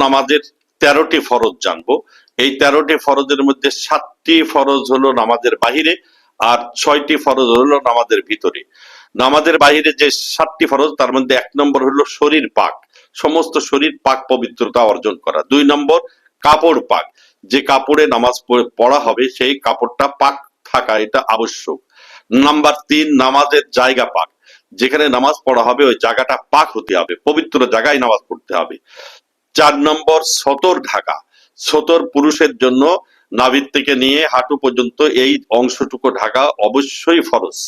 নামাজের 13টি ফরজ জানবো। এই 13টি ফরজের মধ্যে 7টি ফরজ হলো নামাজের বাহিরে, আর 6টি ফরজ হলো নামাজের ভিতরে। নামাজের বাহিরে যে 7টি ফরজ, তার মধ্যে 1 নম্বর হলো শরীর পাক, সমস্ত শরীর পাক পবিত্রতা অর্জন করা। 2 নম্বর কাপড় পাক, যে কাপড়ে নামাজ পড়া হবে সেই কাপড়টা পাক থাকা, এটা আবশ্যক। নাম্বার 3 নামাজের জায়গা পাক, যেখানে নামাজ পড়া হবে ওই জায়গাটা পাক হতে হবে, পবিত্র জায়গায় নামাজ পড়তে হবে। 4 নম্বর সতর ঢাকা, সতর পুরুষের জন্য নাভির থেকে নিয়ে হাঁটু পর্যন্ত এই অংশটুকু ঢাকা অবশ্যই ফরজ।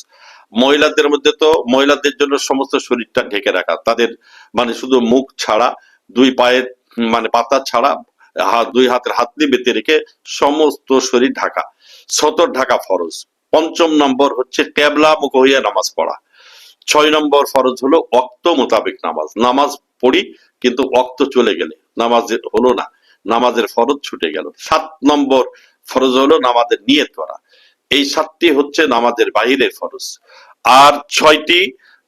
মহিলাদের মধ্যে তো মহিলাদের জন্য সমস্ত শরীরটা ঢেকে রাখা, তাদের মানে শুধু মুখ ছাড়া, 2 পায়ের মানে পাতা ছাড়া, 2 হাতের হাতলি বেঁধে রেখে সমস্ত শরীর ঢাকা, সতর ঢাকা ফরজ। 5 নম্বর হচ্ছে কেবলা মুখ হইয়া নামাজ পড়া। 6 নম্বর ফরজ হলো ওয়াক্ত মোতাবেক নামাজ, নামাজ পড়ি কিন্তু ওয়াক্ত চলে গেলে নামাজ হলো না, নামাজের ফরজ ছুটে গেল। 7 নম্বর ফরজ হলো নামাজের নিয়ত করা। এই 7টি হচ্ছে নামাজের বাহিরের ফরজ। আর 6টি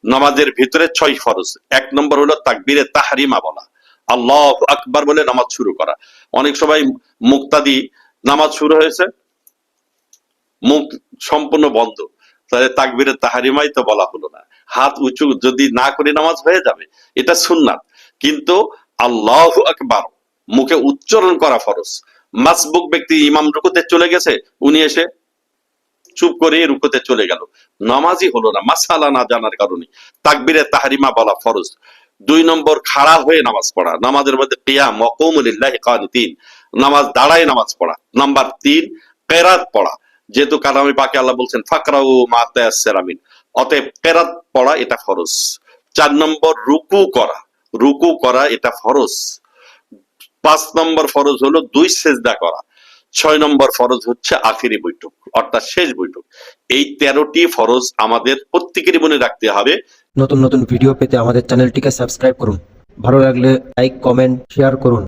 নামাজের ভিতরে 6 ফরজ। 1 নম্বর হলো তাকবীরে তাহরিমা বলা, আল্লাহু আকবার বলে নামাজ শুরু করা। অনেক সময় মুক্তাদি নামাজ শুরু হয়েছে, মুখ সম্পূর্ণ বন্ধ, তাহলে তাকবীরে তাহরিমাই তো বলা হলো না, হাত উঁচু যদি না করে নামাজ হয়ে যাবে, এটা সুন্নাত। কিন্তু আল্লাহু আকবার মুখে উচ্চারণ করা ফরজ। মাসবুক ব্যক্তি ইমাম রুকুতে চলে গেছে, উনি এসে চুপ করে রুকুতে চলে গেল, নামাজই হলো না, মাসালা না জানার কারণে। তাকবীরে তাহরিমা বলা ফরজ। 2 নম্বর খাড়া হয়ে নামাজ পড়া, নামাজের মধ্যে কিয়াম ওয়া কুমু লিল্লাহি কানিতিন, নামাজ দাঁড়ায় নামাজ পড়া। নাম্বার 3 কিরাত পড়া, যেহেতু কালামে পাকে আল্লাহ বলছেন ফাকরাউ মা তায়াসসারা মিন, অতএব কিরাত পড়া এটা ফরজ। 4 নম্বর রুকু করা, রুকু করা এটা ফরজ। 5 নম্বর ফরজ হলো 2 সেজদা করা। 6 নম্বর ফরজ হচ্ছে আখিরি বৈঠক, অর্থাৎ শেষ বৈঠক। এই 13টি ফরজ আমাদের প্রত্যেকেরই মনে রাখতে হবে। নতুন নতুন ভিডিও পেতে আমাদের চ্যানেলটিকে সাবস্ক্রাইব করুন। ভালো লাগলে লাইক, কমেন্ট, শেয়ার করুন।